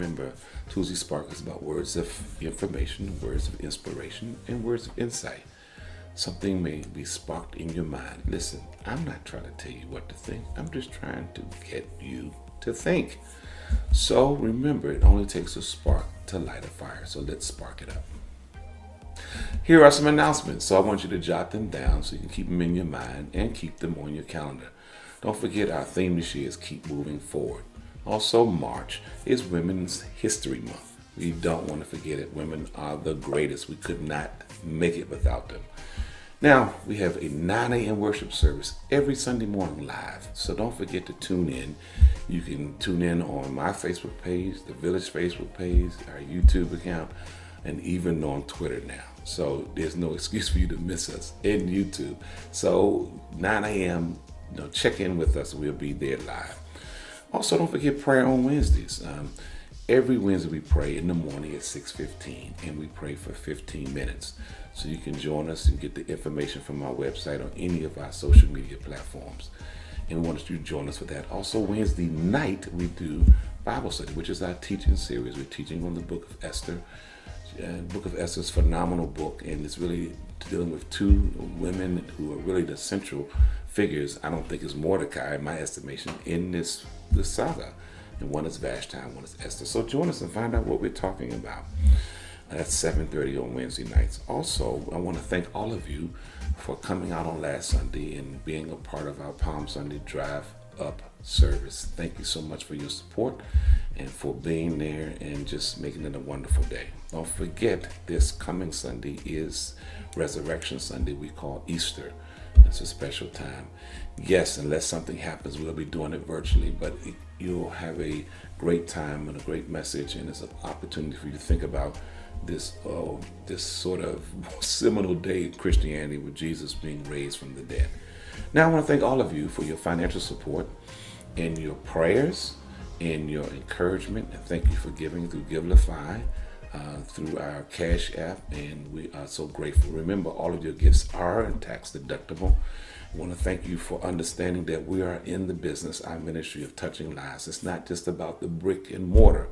remember, Tuesday Spark is about words of information, words of inspiration, and words of insight. Something may be sparked in your mind. Listen, I'm not trying to tell you what to think. I'm just trying to get you to think. So remember, it only takes a spark to light a fire. So let's spark it up. Here are some announcements. So I want you to jot them down so you can keep them in your mind and keep them on your calendar. Don't forget our theme this year is Keep Moving Forward. Also, March is Women's History Month. We don't want to forget it. Women are the greatest. We could not make it without them. Now, we have a 9 a.m. worship service every Sunday morning live. So don't forget to tune in. You can tune in on my Facebook page, the Village Facebook page, our YouTube account, and even on Twitter now. So there's no excuse for you to miss us in YouTube. So 9 a.m., check in with us. We'll be there live. Also, don't forget prayer on Wednesdays. Every Wednesday we pray in the morning at 6:15, and we pray for 15 minutes. So you can join us and get the information from our website on any of our social media platforms. And we want you to join us for that. Also, Wednesday night we do Bible study, which is our teaching series. We're teaching on the book of Esther. Book of Esther is a phenomenal book, and it's really dealing with two women who are really the central figures. I don't think it's Mordecai, in my estimation, in this saga. And one is Vashti, one is Esther. So join us and find out what we're talking about. That's 7:30 on Wednesday nights. Also, I want to thank all of you for coming out on last Sunday and being a part of our Palm Sunday Drive Up service. Thank you so much for your support and for being there and just making it a wonderful day. Don't forget, this coming Sunday is Resurrection Sunday, we call Easter. It's a special time. Yes, unless something happens, we'll be doing it virtually, but you'll have a great time and a great message, and it's an opportunity for you to think about this sort of seminal day in Christianity with Jesus being raised from the dead. Now I want to thank all of you for your financial support and your prayers and your encouragement, and thank you for giving through Givelify, through our Cash App, and we are so grateful. Remember, all of your gifts are tax deductible. I want to thank you for understanding that we are in the business, our ministry of touching lives. It's not just about the brick and mortar.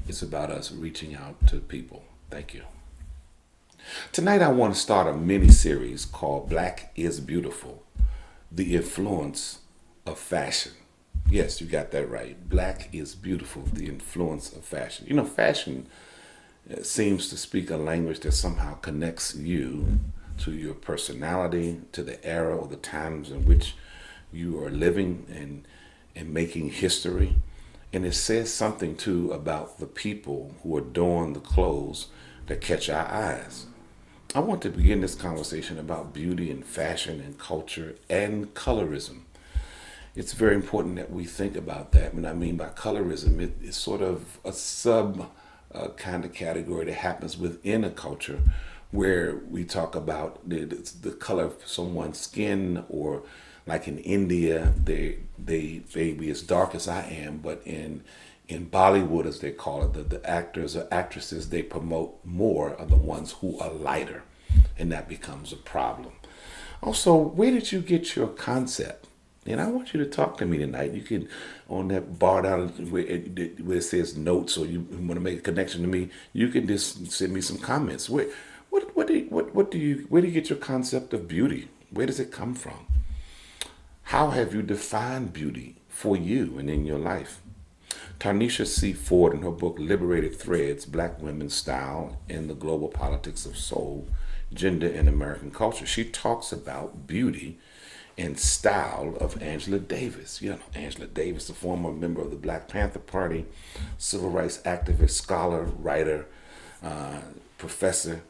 It's about us reaching out to people. Thank you. Tonight I want to start a mini-series called Black is Beautiful, the influence of fashion. Yes, you got that right. Black is beautiful, the influence of fashion. Fashion seems to speak a language that somehow connects you to your personality, to the era or the times in which you are living and making history. And it says something too about the people who adorn the clothes that catch our eyes. I want to begin this conversation about beauty and fashion and culture and colorism. It's very important that we think about that. What I mean by colorism, it's sort of a sub kind of category that happens within a culture where we talk about the color of someone's skin, or like in India, they may be as dark as I am, but in Bollywood, as they call it, the actors or actresses they promote more are the ones who are lighter, and that becomes a problem. Also, where did you get your concept? And I want you to talk to me tonight. You can, on that bar down where it says notes, or you want to make a connection to me, you can just send me some comments. Where do you get your concept of beauty? Where does it come from? How have you defined beauty for you and in your life? Tarnisha C. Ford, in her book Liberated Threads, Black Women's Style in the Global Politics of Soul, Gender and American Culture, she talks about beauty and style of Angela Davis. Angela Davis, the former member of the Black Panther Party, civil rights activist, scholar, writer, professor,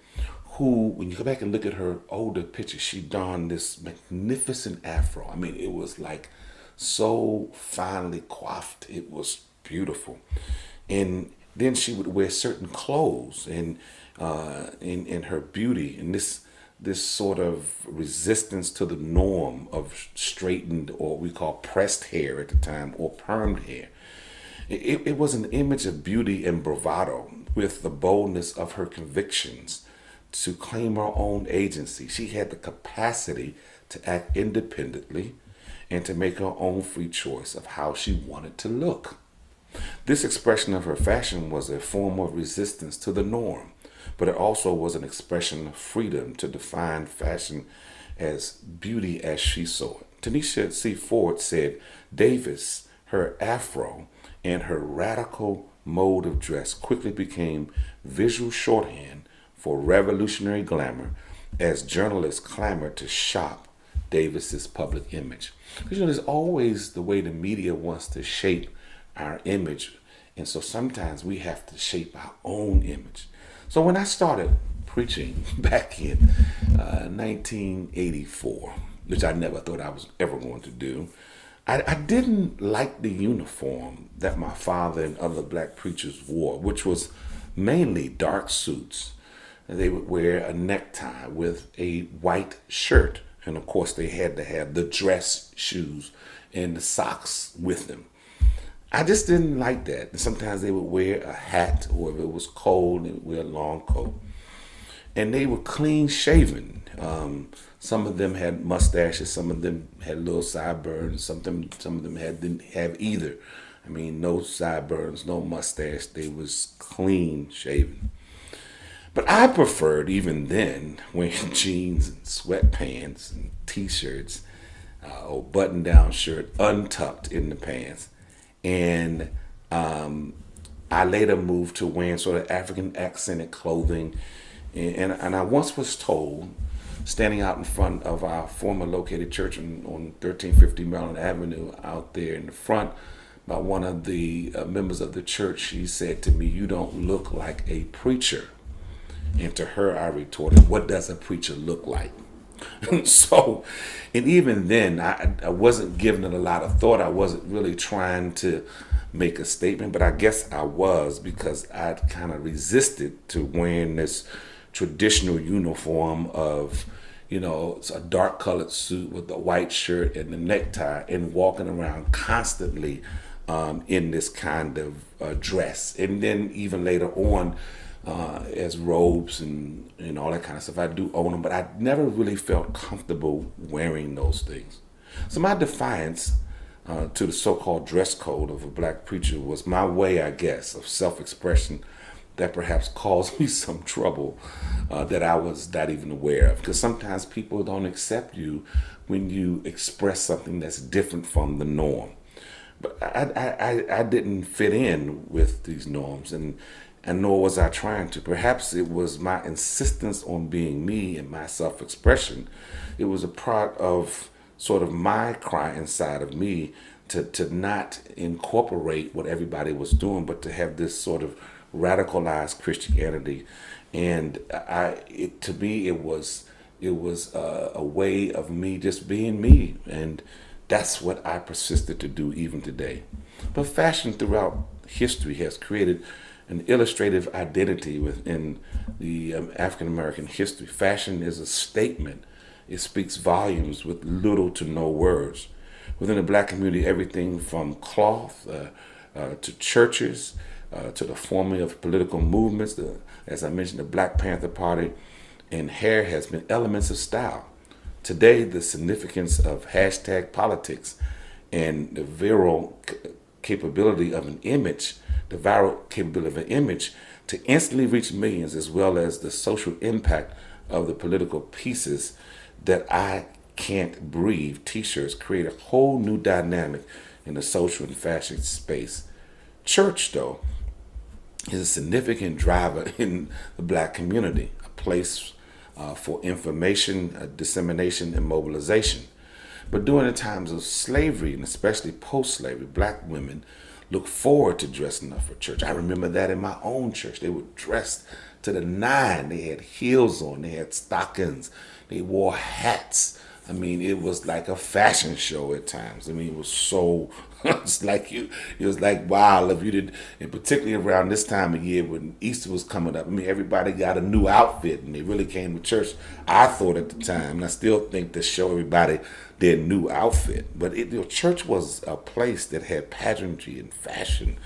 who, when you go back and look at her older pictures, she donned this magnificent afro. I mean, it was like so finely coiffed. It was beautiful. And then she would wear certain clothes, and in her beauty, and this sort of resistance to the norm of straightened, or we call pressed hair at the time, or permed hair. It was an image of beauty and bravado with the boldness of her convictions to claim her own agency. She had the capacity to act independently and to make her own free choice of how she wanted to look. This expression of her fashion was a form of resistance to the norm, but it also was an expression of freedom to define fashion as beauty as she saw it. Tanisha C. Ford said Davis, her afro, and her radical mode of dress quickly became visual shorthand for revolutionary glamour as journalists clamored to shop Davis's public image. Because there's always the way the media wants to shape our image, and so sometimes we have to shape our own image. So when I started preaching back in 1984, which I never thought I was ever going to do, I didn't like the uniform that my father and other black preachers wore, which was mainly dark suits. They would wear a necktie with a white shirt. And of course, they had to have the dress shoes and the socks with them. I just didn't like that. Sometimes they would wear a hat, or if it was cold, they would wear a long coat. And they were clean shaven. Some of them had mustaches, some of them had little sideburns, some of them didn't have either. I mean, no sideburns, no mustache. They was clean shaven. But I preferred, even then, wearing jeans and sweatpants and t-shirts, or button-down shirt untucked in the pants. And I later moved to wearing sort of African accented clothing. And I once was told, standing out in front of our former located church on 1350 Maryland Avenue out there in the front, by one of the members of the church, she said to me, "You don't look like a preacher." And to her, I retorted, "What does a preacher look like?" And even then, I wasn't giving it a lot of thought. I wasn't really trying to make a statement, but I guess I was, because I'd kind of resisted to wearing this traditional uniform of, it's a dark colored suit with a white shirt and a necktie, and walking around constantly in this kind of dress. And then even later on, as robes and all that kind of stuff. I do own them, but I never really felt comfortable wearing those things. So my defiance to the so-called dress code of a black preacher was my way, I guess, of self-expression that perhaps caused me some trouble that I was not even aware of. Because sometimes people don't accept you when you express something that's different from the norm. But I didn't fit in with these norms, and nor was I trying to. Perhaps it was my insistence on being me and my self-expression. It was a part of sort of my cry inside of me to not incorporate what everybody was doing, but to have this sort of radicalized Christianity. And to me, it was a way of me just being me, and that's what I persisted to do even today. But fashion throughout history has created an illustrative identity within the African American history. Fashion is a statement. It speaks volumes with little to no words. Within the black community, everything from cloth to churches to the forming of political movements, as I mentioned, the Black Panther Party, and hair has been elements of style. Today, the significance of hashtag politics and the viral capability of an image to instantly reach millions, as well as the social impact of the political pieces that I can't breathe t-shirts create a whole new dynamic in the social and fashion space. Church, though, is a significant driver in the black community, a place for information, dissemination, and mobilization. But during the times of slavery, and especially post-slavery, black women look forward to dressing up for church. I remember that in my own church. They were dressed to the nine. They had heels on. They had stockings. They wore hats. I mean, it was like a fashion show at times. I mean, it was so, it was like, wow, if you did, and particularly around this time of year when Easter was coming up, I mean, everybody got a new outfit and they really came to church. I thought at the time, and I still think, to show everybody their new outfit. But church was a place that had pageantry and fashion.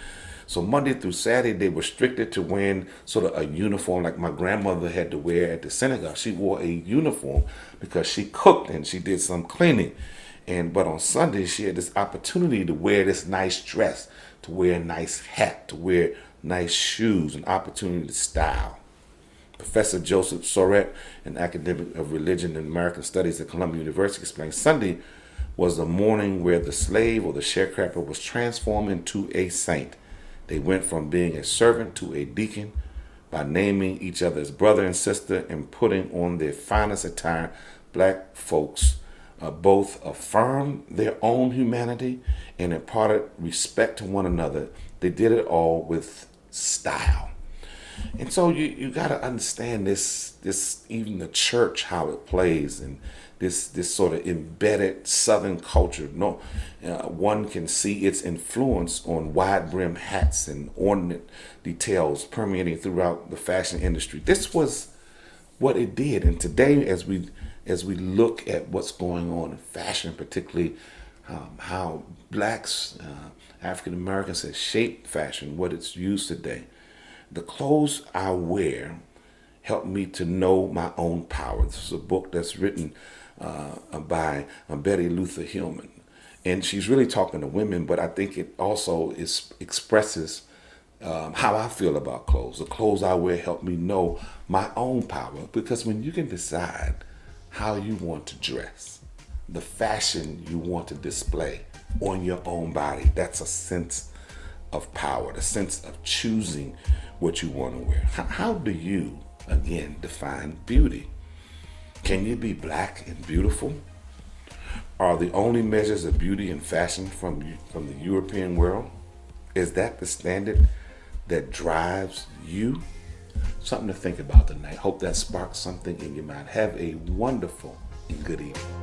So Monday through Saturday, they were restricted to wearing sort of a uniform like my grandmother had to wear at the synagogue. She wore a uniform because she cooked and she did some cleaning. But on Sunday, she had this opportunity to wear this nice dress to wear a nice hat, to wear nice shoes, an opportunity to style. Professor Joseph Soret, an academic of religion and American studies at Columbia University, explains Sunday was the morning where the slave or the sharecropper was transformed into a saint. They went from being a servant to a deacon by naming each other as brother and sister and putting on their finest attire. Black folks both affirmed their own humanity and imparted respect to one another. They did it all with style. And so you got to understand this even the church, how it plays, and this sort of embedded Southern culture. No, one can see its influence on wide brim hats and ornament details permeating throughout the fashion industry. This was what it did. And today, as we look at what's going on in fashion, particularly how blacks, African Americans, have shaped fashion, what it's used today. The clothes I wear help me to know my own power. This is a book that's written by Betty Luther Hillman. And she's really talking to women, but I think it also expresses how I feel about clothes. The clothes I wear help me know my own power, because when you can decide how you want to dress, the fashion you want to display on your own body, that's a sense of power, the sense of choosing what you want to wear. How do you, again, define beauty? Can you be black and beautiful? Are the only measures of beauty and fashion from the European world? Is that the standard that drives you? Something to think about tonight. Hope that sparks something in your mind. Have a wonderful and good evening.